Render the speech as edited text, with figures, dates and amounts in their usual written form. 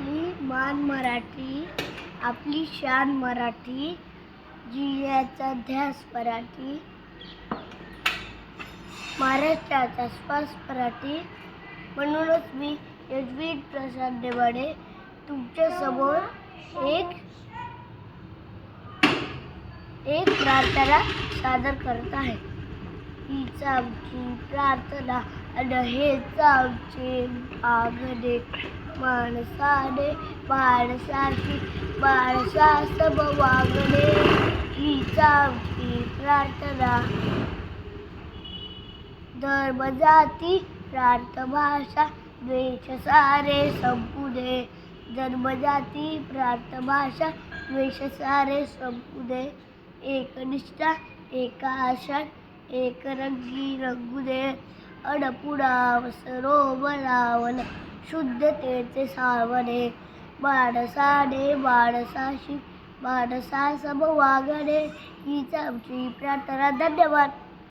आपली मान मराठी, आपली शान मराठी, जिल्ह्याचा ध्यास मराठी, महाराष्ट्राचा श्वास मराठी. म्हणूनच मी यशवीर प्रसाद देवाडे तुमच्या समोर एक प्रार्थना सादर करत आहे. हीच आमची प्रार्थना आणि हेच आमचे मागणे, माणसाने माणसाची माणसासम वागणे. हीच आमची प्रार्थना. धर्म जाती प्रांत भाषा द्वेष सारे संपू दे. धर्म जाती प्रांत भाषा द्वेष सारे संपू दे. एकनिष्ठा एका आशा एक रंगी रंगू दे. अडपुडाव सरोवरावन शुद्धतेचे सावणे. माणसाने माणसाशी माणसासम वागणे. हीच आमची प्रार्थना. धन्यवाद.